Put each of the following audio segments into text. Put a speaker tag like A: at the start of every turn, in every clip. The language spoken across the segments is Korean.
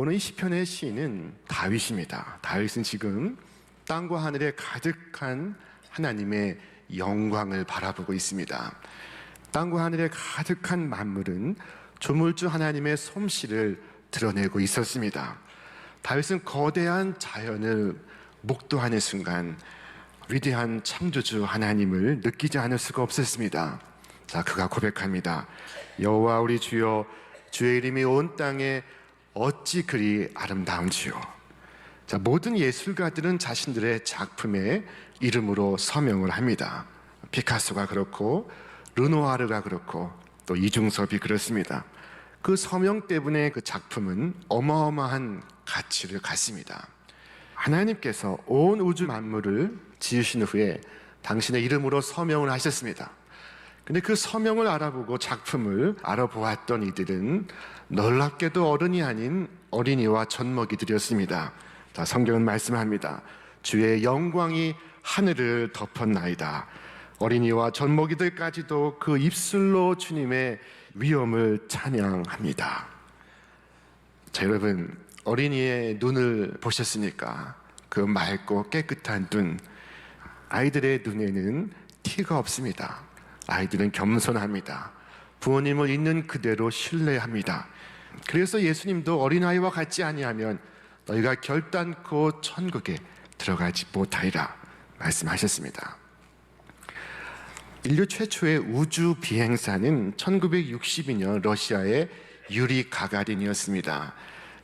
A: 오늘 이 시편의 시인은 다윗입니다. 다윗은 지금 땅과 하늘에 가득한 하나님의 영광을 바라보고 있습니다. 땅과 하늘에 가득한 만물은 조물주 하나님의 솜씨를 드러내고 있었습니다. 다윗은 거대한 자연을 목도하는 순간 위대한 창조주 하나님을 느끼지 않을 수가 없었습니다. 자, 그가 고백합니다. 여호와 우리 주여, 주의 이름이 온 땅에 어찌 그리 아름다운지요. 자, 모든 예술가들은 자신들의 작품에 이름으로 서명을 합니다. 피카소가 그렇고 르누아르가 그렇고 또 이중섭이 그렇습니다. 그 서명 때문에 그 작품은 어마어마한 가치를 갖습니다. 하나님께서 온 우주 만물을 지으신 후에 당신의 이름으로 서명을 하셨습니다. 근데 그 서명을 알아보고 작품을 알아보았던 이들은 놀랍게도 어른이 아닌 어린이와 젖먹이들이었습니다. 자, 성경은 말씀합니다. 주의 영광이 하늘을 덮었나이다. 어린이와 젖먹이들까지도 그 입술로 주님의 위엄을 찬양합니다. 자, 여러분, 어린이의 눈을 보셨습니까? 그 맑고 깨끗한 눈. 아이들의 눈에는 티가 없습니다. 아이들은 겸손합니다. 부모님을 있는 그대로 신뢰합니다. 그래서 예수님도 어린아이와 같지 아니하면 너희가 결단코 천국에 들어가지 못하리라 말씀하셨습니다. 인류 최초의 우주 비행사는 1962년 러시아의 유리 가가린이었습니다.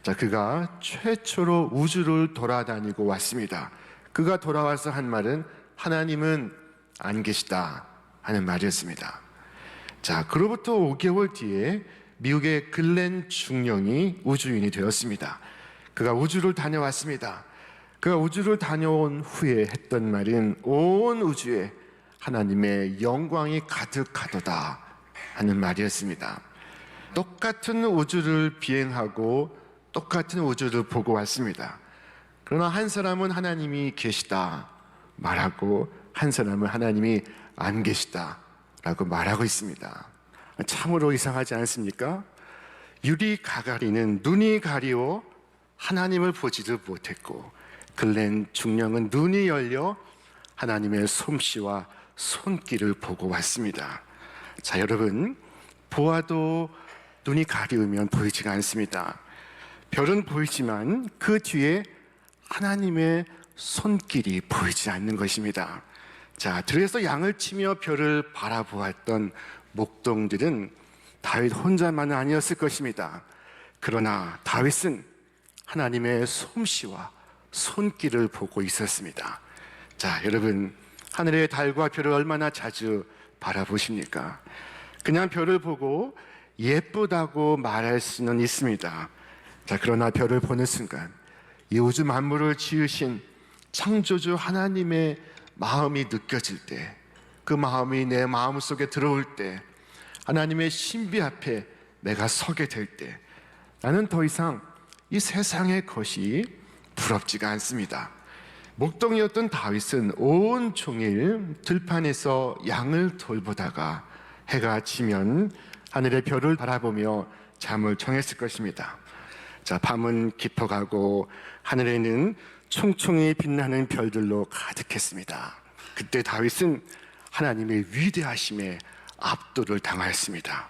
A: 자, 그가 최초로 우주를 돌아다니고 왔습니다. 그가 돌아와서 한 말은 하나님은 안 계시다 하는 말이었습니다. 자, 그로부터 5개월 뒤에 미국의 글렌 중령이 우주인이 되었습니다. 그가 우주를 다녀왔습니다. 그가 우주를 다녀온 후에 했던 말은 온 우주에 하나님의 영광이 가득하도다 하는 말이었습니다. 똑같은 우주를 비행하고 똑같은 우주를 보고 왔습니다. 그러나 한 사람은 하나님이 계시다 말하고 한 사람은 하나님이 안 계시다 라고 말하고 있습니다. 참으로 이상하지 않습니까? 유리 가가린은 눈이 가리워 하나님을 보지도 못했고 글렌 중령은 눈이 열려 하나님의 솜씨와 손길을 보고 왔습니다. 자, 여러분, 보아도 눈이 가리우면 보이지가 않습니다. 별은 보이지만 그 뒤에 하나님의 손길이 보이지 않는 것입니다. 자, 들에서 양을 치며 별을 바라보았던 목동들은 다윗 혼자만은 아니었을 것입니다. 그러나 다윗은 하나님의 솜씨와 손길을 보고 있었습니다. 자, 여러분, 하늘의 달과 별을 얼마나 자주 바라보십니까? 그냥 별을 보고 예쁘다고 말할 수는 있습니다. 자, 그러나 별을 보는 순간 이 우주 만물을 지으신 창조주 하나님의 마음이 느껴질 때, 그 마음이 내 마음속에 들어올 때, 하나님의 신비 앞에 내가 서게 될 때 나는 더 이상 이 세상의 것이 부럽지가 않습니다. 목동이었던 다윗은 온 종일 들판에서 양을 돌보다가 해가 지면 하늘의 별을 바라보며 잠을 청했을 것입니다. 자, 밤은 깊어가고 하늘에는 총총히 빛나는 별들로 가득했습니다. 그때 다윗은 하나님의 위대하심에 압도를 당하였습니다.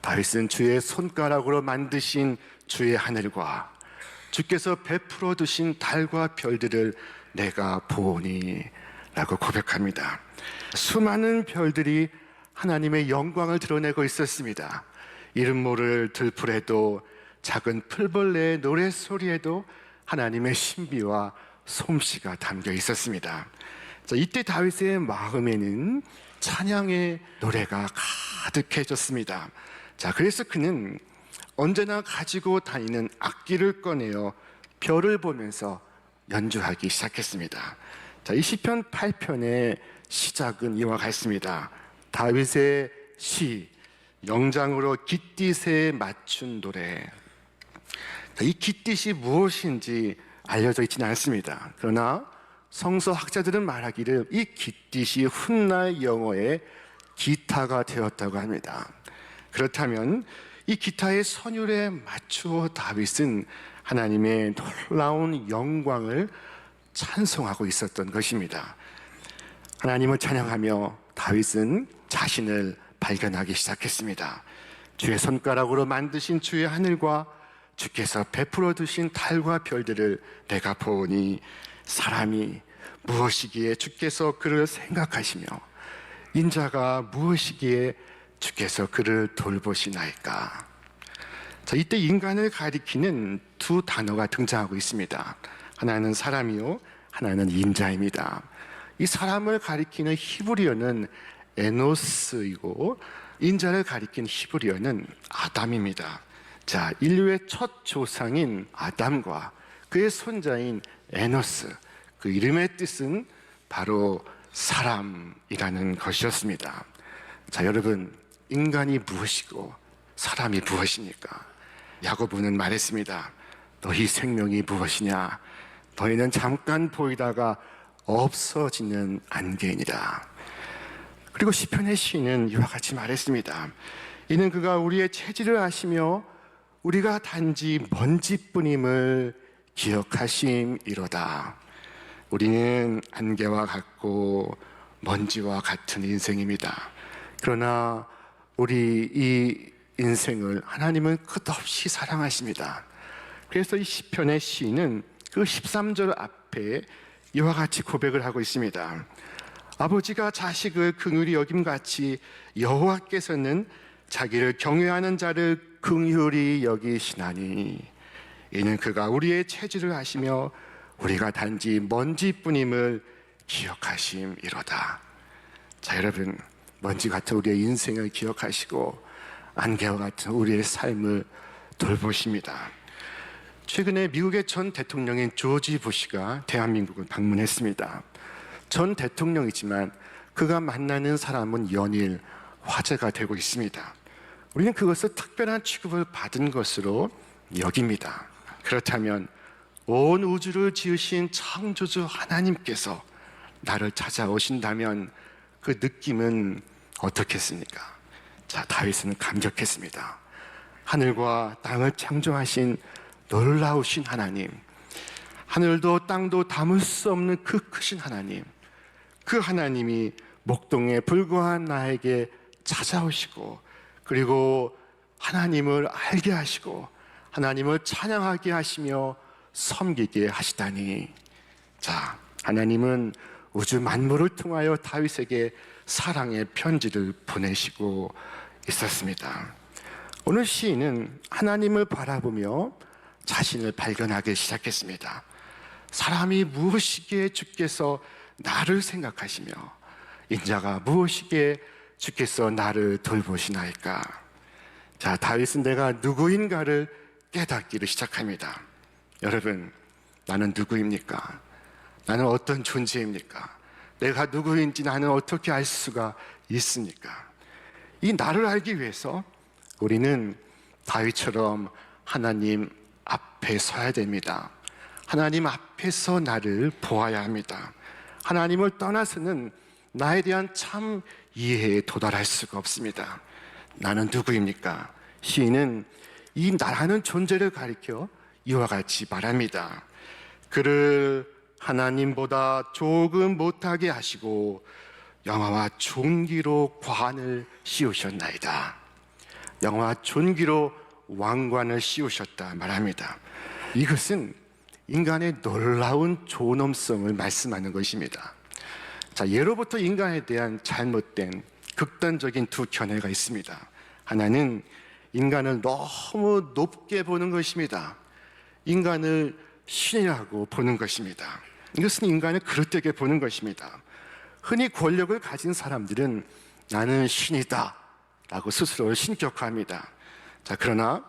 A: 다윗은 주의 손가락으로 만드신 주의 하늘과 주께서 베풀어 두신 달과 별들을 내가 보오니 라고 고백합니다. 수많은 별들이 하나님의 영광을 드러내고 있었습니다. 이름 모를 들풀에도 작은 풀벌레의 노랫소리에도 하나님의 신비와 솜씨가 담겨 있었습니다. 자, 이때 다윗의 마음에는 찬양의 노래가 가득해졌습니다. 자, 그래서 그는 언제나 가지고 다니는 악기를 꺼내어 별을 보면서 연주하기 시작했습니다. 자, 이 시편 8편의 시작은 이와 같습니다. 다윗의 시, 영장으로 깃딧에 맞춘 노래. 자, 이 깃딧이 무엇인지 알려져 있지는 않습니다. 그러나 성서학자들은 말하기를 이 깃딧이 훗날 영어의 기타가 되었다고 합니다. 그렇다면 이 기타의 선율에 맞추어 다윗은 하나님의 놀라운 영광을 찬송하고 있었던 것입니다. 하나님을 찬양하며 다윗은 자신을 발견하기 시작했습니다. 주의 손가락으로 만드신 주의 하늘과 주께서 베풀어 두신 달과 별들을 내가 보니 사람이 무엇이기에 주께서 그를 생각하시며 인자가 무엇이기에 주께서 그를 돌보시나이까. 자, 이때 인간을 가리키는 두 단어가 등장하고 있습니다. 하나는 사람이요, 하나는 인자입니다. 이 사람을 가리키는 히브리어는 에노스이고 인자를 가리킨 히브리어는 아담입니다. 자, 인류의 첫 조상인 아담과 그의 손자인 에노스, 그 이름의 뜻은 바로 사람이라는 것이었습니다. 자, 여러분, 인간이 무엇이고 사람이 무엇입니까? 야고보는 말했습니다. 너희 생명이 무엇이냐? 너희는 잠깐 보이다가 없어지는 안개이니라. 그리고 시편의 시인은 이와 같이 말했습니다. 이는 그가 우리의 체질을 아시며 우리가 단지 먼지뿐임을 기억하심이로다. 우리는 안개와 같고 먼지와 같은 인생입니다. 그러나 우리 이 인생을 하나님은 끝없이 사랑하십니다. 그래서 이 시편의 시인은 그 13절 앞에 이와 같이 고백을 하고 있습니다. 아버지가 자식을 긍휼히 여김같이 여호와께서는 자기를 경외하는 자를 긍휼히 여기시나니 이는 그가 우리의 체질을 아시며 우리가 단지 먼지뿐임을 기억하심이로다. 자, 여러분, 먼지 같은 우리의 인생을 기억하시고 안개와 같은 우리의 삶을 돌보십니다. 최근에 미국의 전 대통령인 조지 부시가 대한민국을 방문했습니다. 전 대통령이지만 그가 만나는 사람은 연일 화제가 되고 있습니다. 우리는 그것을 특별한 취급을 받은 것으로 여깁니다. 그렇다면 온 우주를 지으신 창조주 하나님께서 나를 찾아오신다면 그 느낌은 어떻겠습니까? 자, 다윗은 감격했습니다. 하늘과 땅을 창조하신 놀라우신 하나님, 하늘도 땅도 담을 수 없는 그 크신 하나님, 그 하나님이 목동에 불과한 나에게 찾아오시고 그리고 하나님을 알게 하시고 하나님을 찬양하게 하시며 섬기게 하시다니. 자, 하나님은 우주 만물을 통하여 다윗에게 사랑의 편지를 보내시고 있었습니다. 오늘 시인은 하나님을 바라보며 자신을 발견하기 시작했습니다. 사람이 무엇이기에 주께서 나를 생각하시며 인자가 무엇이기에 주께서 나를 돌보시나이까. 자, 다윗은 내가 누구인가를 깨닫기를 시작합니다. 여러분, 나는 누구입니까? 나는 어떤 존재입니까? 내가 누구인지 나는 어떻게 알 수가 있습니까? 이 나를 알기 위해서 우리는 다윗처럼 하나님 앞에 서야 됩니다. 하나님 앞에서 나를 보아야 합니다. 하나님을 떠나서는 나에 대한 참 이해에 도달할 수가 없습니다. 나는 누구입니까? 시인은 이 나라는 존재를 가리켜 이와 같이 말합니다. 그를 하나님보다 조금 못하게 하시고 영화와 존귀로 관을 씌우셨나이다. 영화와 존귀로 왕관을 씌우셨다 말합니다. 이것은 인간의 놀라운 존엄성을 말씀하는 것입니다. 자, 예로부터 인간에 대한 잘못된 극단적인 두 견해가 있습니다. 하나는 인간을 너무 높게 보는 것입니다. 인간을 신이라고 보는 것입니다. 이것은 인간을 그릇되게 보는 것입니다. 흔히 권력을 가진 사람들은 나는 신이다 라고 스스로를 신격화합니다. 자, 그러나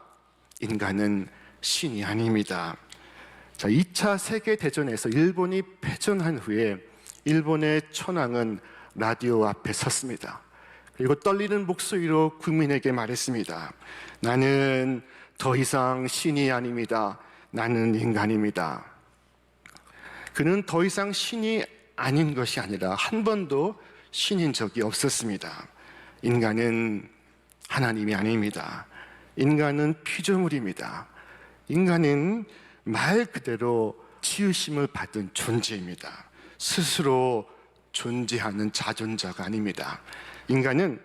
A: 인간은 신이 아닙니다. 자, 2차 세계대전에서 일본이 패전한 후에 일본의 천황은 라디오 앞에 섰습니다. 그리고 떨리는 목소리로 국민에게 말했습니다. 나는 더 이상 신이 아닙니다. 나는 인간입니다. 그는 더 이상 신이 아닌 것이 아니라 한 번도 신인 적이 없었습니다. 인간은 하나님이 아닙니다. 인간은 피조물입니다. 인간은 말 그대로 지으심을 받은 존재입니다. 스스로 존재하는 자존자가 아닙니다. 인간은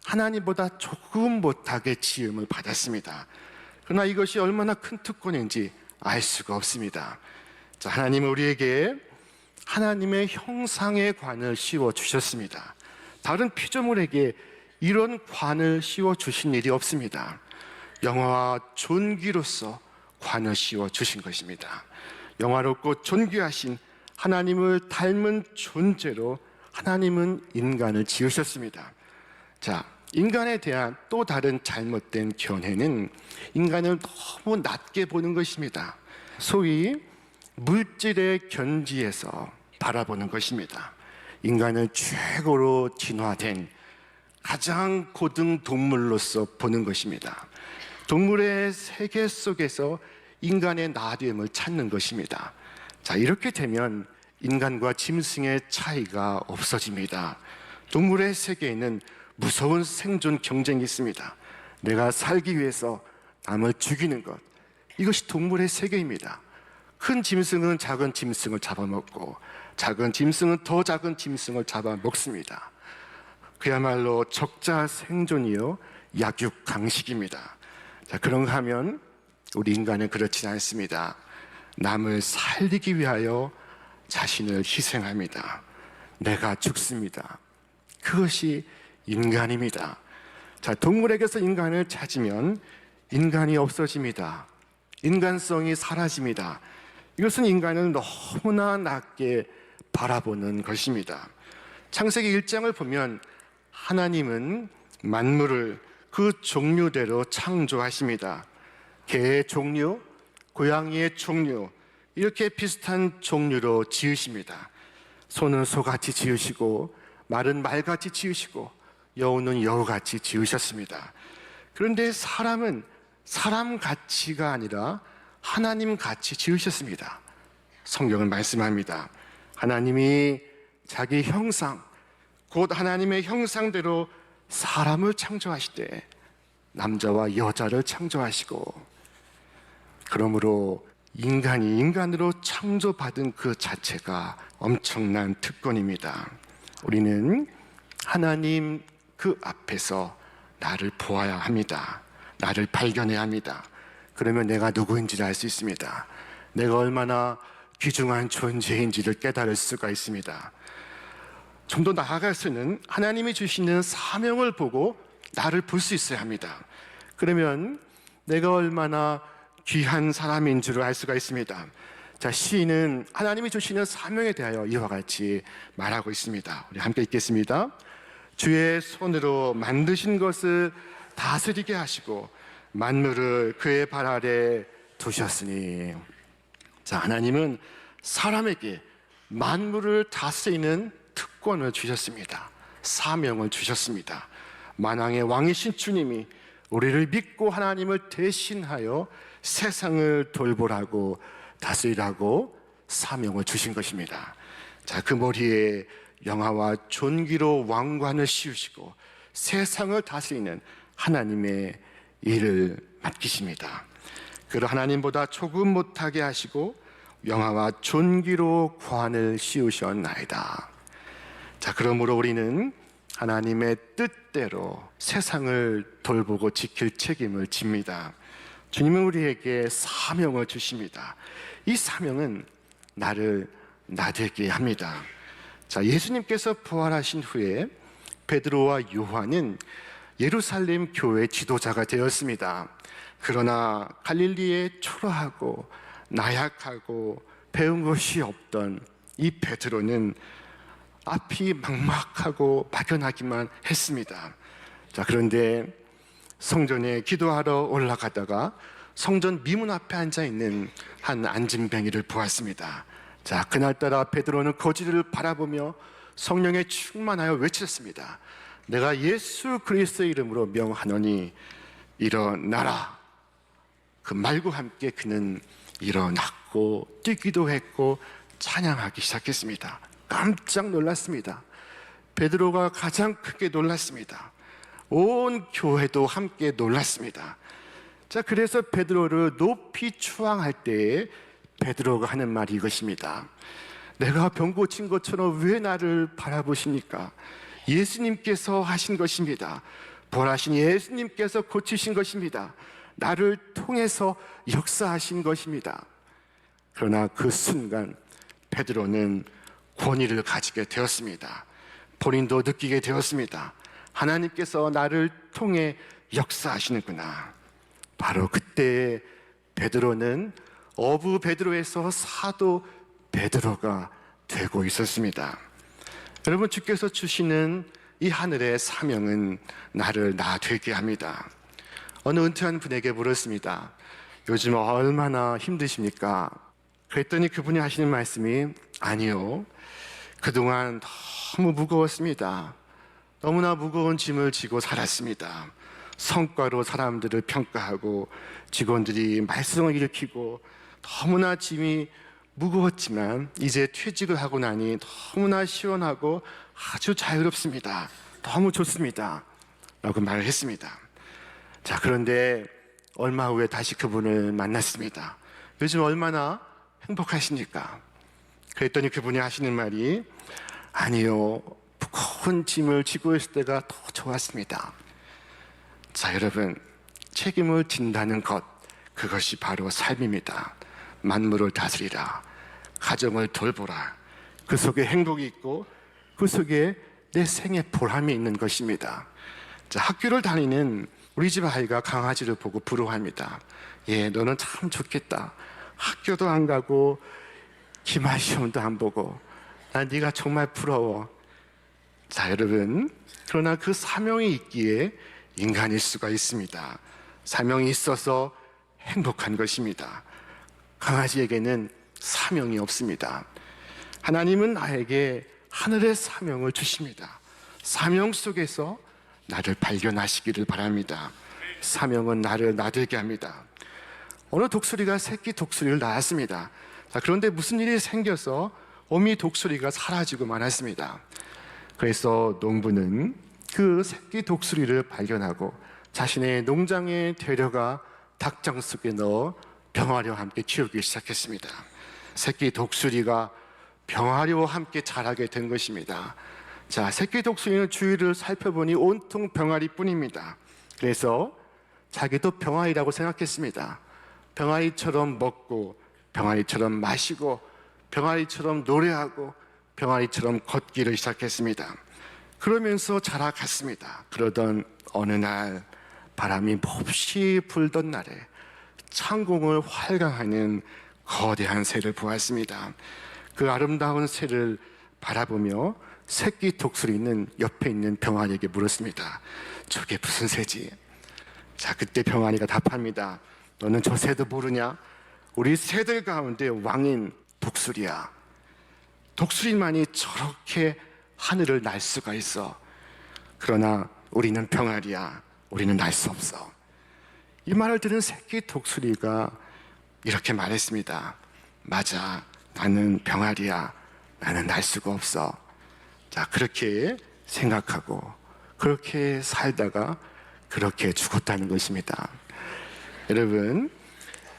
A: 하나님보다 조금 못하게 지음을 받았습니다. 그러나 이것이 얼마나 큰 특권인지 알 수가 없습니다. 자, 하나님은 우리에게 하나님의 형상의 관을 씌워 주셨습니다. 다른 피조물에게 이런 관을 씌워 주신 일이 없습니다. 영화와 존귀로서 관을 씌워 주신 것입니다. 영화롭고 존귀하신 하나님을 닮은 존재로 하나님은 인간을 지으셨습니다. 자, 인간에 대한 또 다른 잘못된 견해는 인간을 너무 낮게 보는 것입니다. 소위 물질의 견지에서 바라보는 것입니다. 인간을 최고로 진화된 가장 고등 동물로서 보는 것입니다. 동물의 세계 속에서 인간의 나됨을 찾는 것입니다. 자, 이렇게 되면 인간과 짐승의 차이가 없어집니다. 동물의 세계에는 무서운 생존 경쟁이 있습니다. 내가 살기 위해서 남을 죽이는 것, 이것이 동물의 세계입니다. 큰 짐승은 작은 짐승을 잡아먹고 작은 짐승은 더 작은 짐승을 잡아먹습니다. 그야말로 적자 생존이요 약육강식입니다. 자, 그런가 하면 우리 인간은 그렇지 않습니다. 남을 살리기 위하여 자신을 희생합니다. 내가 죽습니다. 그것이 인간입니다. 자, 동물에게서 인간을 찾으면 인간이 없어집니다. 인간성이 사라집니다. 이것은 인간을 너무나 낮게 바라보는 것입니다. 창세기 1장을 보면 하나님은 만물을 그 종류대로 창조하십니다. 개의 종류, 고양이의 종류, 이렇게 비슷한 종류로 지으십니다. 소는 소같이 지으시고 말은 말같이 지으시고 여우는 여우같이 지으셨습니다. 그런데 사람은 사람같이가 아니라 하나님같이 지으셨습니다. 성경은 말씀합니다. 하나님이 자기 형상, 곧 하나님의 형상대로 사람을 창조하시되 남자와 여자를 창조하시고, 그러므로 인간이 인간으로 창조받은 그 자체가 엄청난 특권입니다. 우리는 하나님 그 앞에서 나를 보아야 합니다. 나를 발견해야 합니다. 그러면 내가 누구인지를 알 수 있습니다. 내가 얼마나 귀중한 존재인지를 깨달을 수가 있습니다. 좀 더 나아가서는 하나님이 주시는 사명을 보고 나를 볼 수 있어야 합니다. 그러면 내가 얼마나 귀한 사람인 줄을 알 수가 있습니다. 자, 시인은 하나님이 주시는 사명에 대하여 이와 같이 말하고 있습니다. 우리 함께 읽겠습니다. 주의 손으로 만드신 것을 다스리게 하시고 만물을 그의 발 아래 두셨으니. 자, 하나님은 사람에게 만물을 다스리는 특권을 주셨습니다. 사명을 주셨습니다. 만왕의 왕이신 주님이 우리를 믿고 하나님을 대신하여 세상을 돌보라고 다스리라고 사명을 주신 것입니다. 자, 그 머리에 영화와 존귀로 왕관을 씌우시고 세상을 다스리는 하나님의 일을 맡기십니다. 그를 하나님보다 조금 못하게 하시고 영화와 존귀로 관을 씌우셨나이다. 자, 그러므로 우리는 하나님의 뜻대로 세상을 돌보고 지킬 책임을 집니다. 주님은 우리에게 사명을 주십니다. 이 사명은 나를 나되게 합니다. 자, 예수님께서 부활하신 후에 베드로와 요한은 예루살렘 교회 지도자가 되었습니다. 그러나 갈릴리에 초라하고 나약하고 배운 것이 없던 이 베드로는 앞이 막막하고 막연하기만 했습니다. 자, 그런데 성전에 기도하러 올라가다가 성전 미문 앞에 앉아있는 한 안진뱅이를 보았습니다. 자, 그날따라 베드로는 거지를 바라보며 성령에 충만하여 외쳤습니다. 내가 예수 그리스도의 이름으로 명하노니 일어나라. 그 말과 함께 그는 일어났고 뛰기도 했고 찬양하기 시작했습니다. 깜짝 놀랐습니다. 베드로가 가장 크게 놀랐습니다. 온 교회도 함께 놀랐습니다. 자, 그래서 베드로를 높이 추앙할 때에 베드로가 하는 말이 이것입니다. 내가 병 고친 것처럼 왜 나를 바라보십니까? 예수님께서 하신 것입니다. 부활하신 예수님께서 고치신 것입니다. 나를 통해서 역사하신 것입니다. 그러나 그 순간 베드로는 권위를 가지게 되었습니다. 본인도 느끼게 되었습니다. 하나님께서 나를 통해 역사하시는구나. 바로 그때 베드로는 어부 베드로에서 사도 베드로가 되고 있었습니다. 여러분, 주께서 주시는 이 하늘의 사명은 나를 나 되게 합니다. 어느 은퇴한 분에게 물었습니다. 요즘 얼마나 힘드십니까? 그랬더니 그분이 하시는 말씀이, 아니요, 그동안 너무 무거웠습니다. 너무나 무거운 짐을 지고 살았습니다. 성과로 사람들을 평가하고 직원들이 말썽을 일으키고 너무나 짐이 무거웠지만 이제 퇴직을 하고 나니 너무나 시원하고 아주 자유롭습니다. 너무 좋습니다. 라고 말을 했습니다. 자, 그런데 얼마 후에 다시 그분을 만났습니다. 요즘 얼마나 행복하십니까? 그랬더니 그분이 하시는 말이, 아니요, 무거운 짐을 지고 있을 때가 더 좋았습니다. 자, 여러분, 책임을 진다는 것, 그것이 바로 삶입니다. 만물을 다스리라, 가정을 돌보라, 그 속에 행복이 있고 그 속에 내 생의 보람이 있는 것입니다. 자, 학교를 다니는 우리 집 아이가 강아지를 보고 부러워합니다. 예, 너는 참 좋겠다. 학교도 안 가고 기말 시험도 안 보고 난 네가 정말 부러워. 자, 여러분, 그러나 그 사명이 있기에 인간일 수가 있습니다. 사명이 있어서 행복한 것입니다. 강아지에게는 사명이 없습니다. 하나님은 나에게 하늘의 사명을 주십니다. 사명 속에서 나를 발견하시기를 바랍니다. 사명은 나를 나되게 합니다. 어느 독수리가 새끼 독수리를 낳았습니다. 자, 그런데 무슨 일이 생겨서 어미 독수리가 사라지고 말았습니다. 그래서 농부는 그 새끼 독수리를 발견하고 자신의 농장에 데려가 닭장 속에 넣어 병아리와 함께 키우기 시작했습니다. 새끼 독수리가 병아리와 함께 자라게 된 것입니다. 자, 새끼 독수리는 주위를 살펴보니 온통 병아리뿐입니다. 그래서 자기도 병아리라고 생각했습니다. 병아리처럼 먹고 병아리처럼 마시고 병아리처럼 노래하고 병아리처럼 걷기를 시작했습니다. 그러면서 자라갔습니다. 그러던 어느 날 바람이 몹시 불던 날에 창공을 활강하는 거대한 새를 보았습니다. 그 아름다운 새를 바라보며 새끼 독수리는 옆에 있는 병아리에게 물었습니다. 저게 무슨 새지? 자, 그때 병아리가 답합니다. 너는 저 새도 모르냐? 우리 새들 가운데 왕인 독수리야. 독수리만이 저렇게 하늘을 날 수가 있어. 그러나 우리는 병아리야. 우리는 날 수 없어. 이 말을 들은 새끼 독수리가 이렇게 말했습니다. 맞아, 나는 병아리야. 나는 날 수가 없어. 자, 그렇게 생각하고 그렇게 살다가 그렇게 죽었다는 것입니다. 여러분,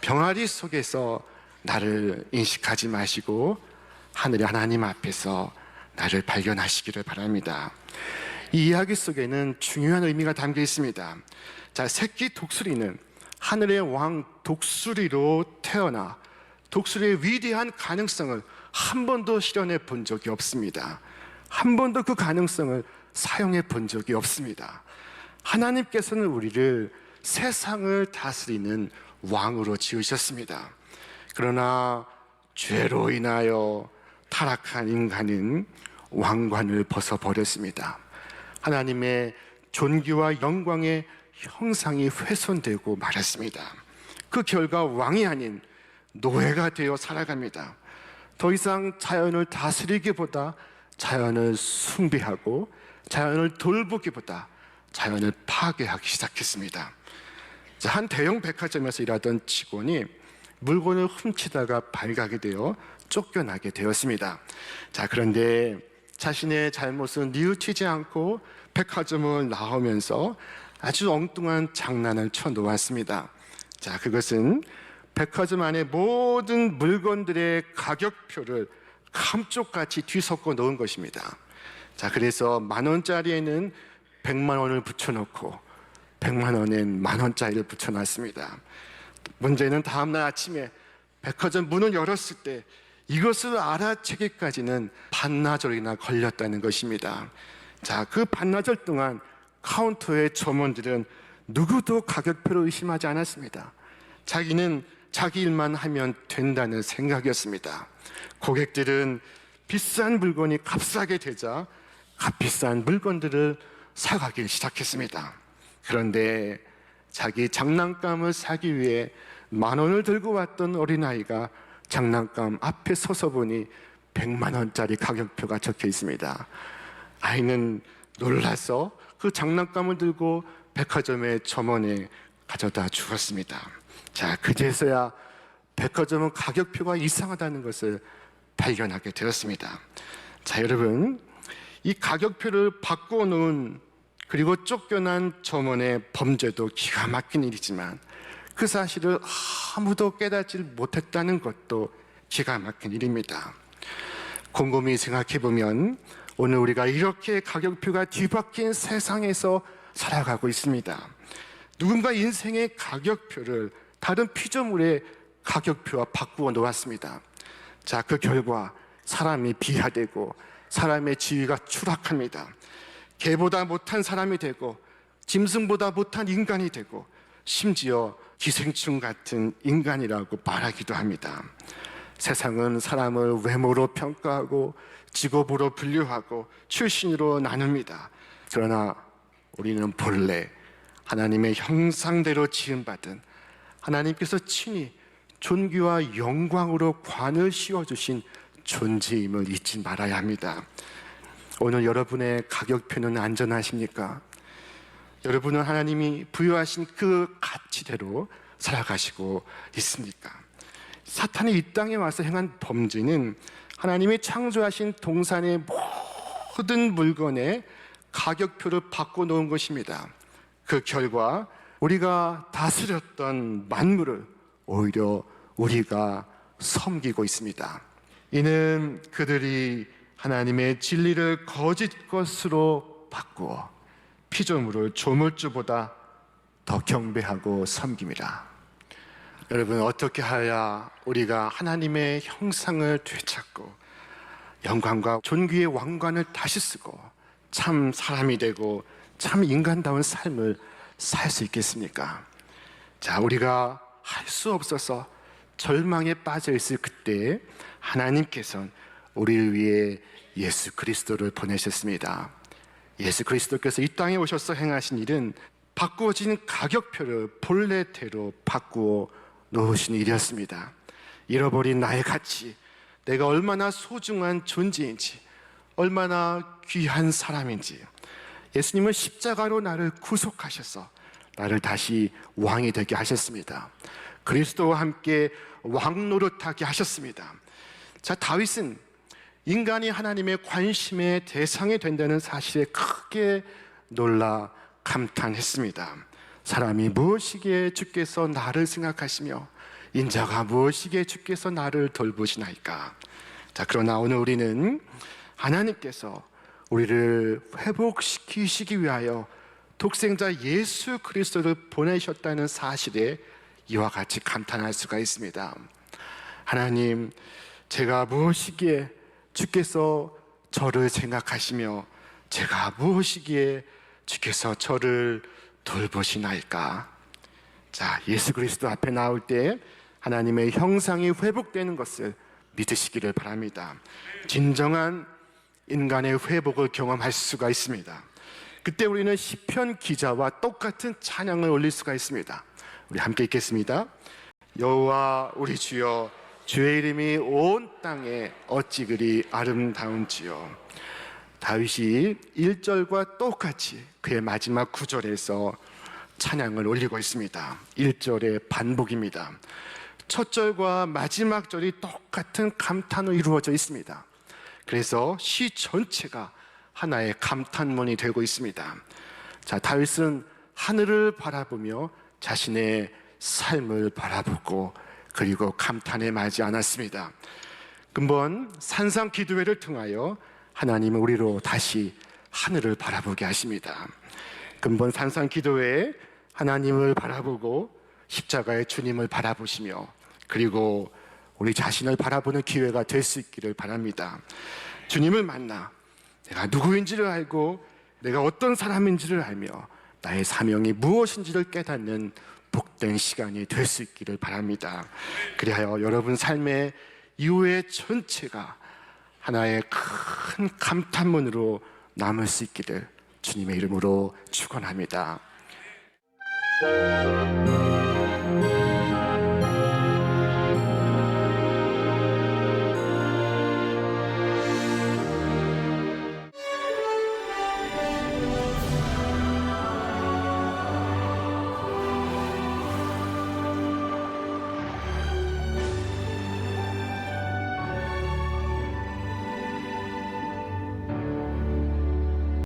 A: 병아리 속에서 나를 인식하지 마시고 하늘의 하나님 앞에서 나를 발견하시기를 바랍니다. 이 이야기 속에는 중요한 의미가 담겨 있습니다. 자, 새끼 독수리는 하늘의 왕 독수리로 태어나 독수리의 위대한 가능성을 한 번도 실현해 본 적이 없습니다. 한 번도 그 가능성을 사용해 본 적이 없습니다. 하나님께서는 우리를 세상을 다스리는 왕으로 지으셨습니다. 그러나 죄로 인하여 타락한 인간은 왕관을 벗어버렸습니다. 하나님의 존귀와 영광의 형상이 훼손되고 말았습니다. 그 결과 왕이 아닌 노예가 되어 살아갑니다. 더 이상 자연을 다스리기보다 자연을 숭배하고 자연을 돌보기보다 자연을 파괴하기 시작했습니다. 한 대형 백화점에서 일하던 직원이 물건을 훔치다가 발각이 되어 쫓겨나게 되었습니다. 자, 그런데 자신의 잘못은 뉘우치지 않고 백화점을 나오면서 아주 엉뚱한 장난을 쳐놓았습니다. 자, 그것은 백화점 안에 모든 물건들의 가격표를 감쪽같이 뒤섞어 놓은 것입니다. 자, 그래서 10,000원짜리에는 100만 원을 붙여놓고 100만 원엔 10,000원짜리를 붙여놨습니다. 문제는 다음날 아침에 백화점 문을 열었을 때 이것을 알아채기까지는 반나절이나 걸렸다는 것입니다. 자, 그 반나절 동안 카운터의 점원들은 누구도 가격표를 의심하지 않았습니다. 자기는 자기 일만 하면 된다는 생각이었습니다. 고객들은 비싼 물건이 값싸게 되자 값비싼 물건들을 사가기 시작했습니다. 그런데 자기 장난감을 사기 위해 10,000원을 들고 왔던 어린아이가 장난감 앞에 서서 보니 100만 원짜리 가격표가 적혀 있습니다. 아이는 놀라서 그 장난감을 들고 백화점의 점원에 가져다 주었습니다. 자, 그제서야 백화점은 가격표가 이상하다는 것을 발견하게 되었습니다. 자, 여러분, 이 가격표를 바꿔 놓은 그리고 쫓겨난 점원의 범죄도 기가 막힌 일이지만 그 사실을 아무도 깨닫지 못했다는 것도 기가 막힌 일입니다. 곰곰이 생각해 보면 오늘 우리가 이렇게 가격표가 뒤바뀐 세상에서 살아가고 있습니다. 누군가 인생의 가격표를 다른 피조물의 가격표와 바꾸어 놓았습니다. 자, 그 결과 사람이 비하되고 사람의 지위가 추락합니다. 개보다 못한 사람이 되고 짐승보다 못한 인간이 되고 심지어 기생충 같은 인간이라고 말하기도 합니다. 세상은 사람을 외모로 평가하고 직업으로 분류하고 출신으로 나눕니다. 그러나 우리는 본래 하나님의 형상대로 지음받은 하나님께서 친히 존귀와 영광으로 관을 씌워주신 존재임을 잊지 말아야 합니다. 오늘 여러분의 가격표는 안전하십니까? 여러분은 하나님이 부여하신 그 가치대로 살아가시고 있습니까? 사탄이 이 땅에 와서 행한 범죄는 하나님이 창조하신 동산의 모든 물건의 가격표를 바꿔놓은 것입니다. 그 결과 우리가 다스렸던 만물을 오히려 우리가 섬기고 있습니다. 이는 그들이 하나님의 진리를 거짓 것으로 바꾸어 피조물을 조물주보다 더 경배하고 섬깁니다. 여러분, 어떻게 하여야 우리가 하나님의 형상을 되찾고 영광과 존귀의 왕관을 다시 쓰고 참 사람이 되고 참 인간다운 삶을 살 수 있겠습니까? 자, 우리가 할 수 없어서 절망에 빠져 있을 그때 하나님께서는 우리를 위해 예수 그리스도를 보내셨습니다. 예수 그리스도께서 이 땅에 오셔서 행하신 일은 바꾸어진 가격표를 본래대로 바꾸어 놓으신 일이었습니다. 잃어버린 나의 가치, 내가 얼마나 소중한 존재인지, 얼마나 귀한 사람인지 예수님은 십자가로 나를 구속하셔서 나를 다시 왕이 되게 하셨습니다. 그리스도와 함께 왕 노릇하게 하셨습니다. 자, 다윗은 인간이 하나님의 관심의 대상이 된다는 사실에 크게 놀라 감탄했습니다. 사람이 무엇이기에 주께서 나를 생각하시며 인자가 무엇이기에 주께서 나를 돌보시나이까. 자, 그러나 오늘 우리는 하나님께서 우리를 회복시키시기 위하여 독생자 예수 그리스도를 보내셨다는 사실에 이와 같이 감탄할 수가 있습니다. 하나님, 제가 무엇이기에 주께서 저를 생각하시며 제가 무엇이기에 주께서 저를 돌보시나이까. 자, 예수 그리스도 앞에 나올 때 하나님의 형상이 회복되는 것을 믿으시기를 바랍니다. 진정한 인간의 회복을 경험할 수가 있습니다. 그때 우리는 시편 기자와 똑같은 찬양을 올릴 수가 있습니다. 우리 함께 읽겠습니다. 여호와 우리 주여, 주의 이름이 온 땅에 어찌 그리 아름다운지요. 다윗이 1절과 똑같이 그의 마지막 9절에서 찬양을 올리고 있습니다. 1절의 반복입니다. 첫 절과 마지막 절이 똑같은 감탄으로 이루어져 있습니다. 그래서 시 전체가 하나의 감탄문이 되고 있습니다. 자, 다윗은 하늘을 바라보며 자신의 삶을 바라보고 그리고 감탄에 마지 않았습니다. 근본 산상 기도회를 통하여 하나님은 우리로 다시 하늘을 바라보게 하십니다. 근본 산상 기도회에 하나님을 바라보고 십자가의 주님을 바라보시며 그리고 우리 자신을 바라보는 기회가 될 수 있기를 바랍니다. 주님을 만나 내가 누구인지를 알고 내가 어떤 사람인지를 알며 나의 사명이 무엇인지를 깨닫는 복된 시간이 될 수 있기를 바랍니다. 그리하여 여러분 삶의 이후의 전체가 하나의 큰 감탄문으로 남을 수 있기를 주님의 이름으로 축원합니다.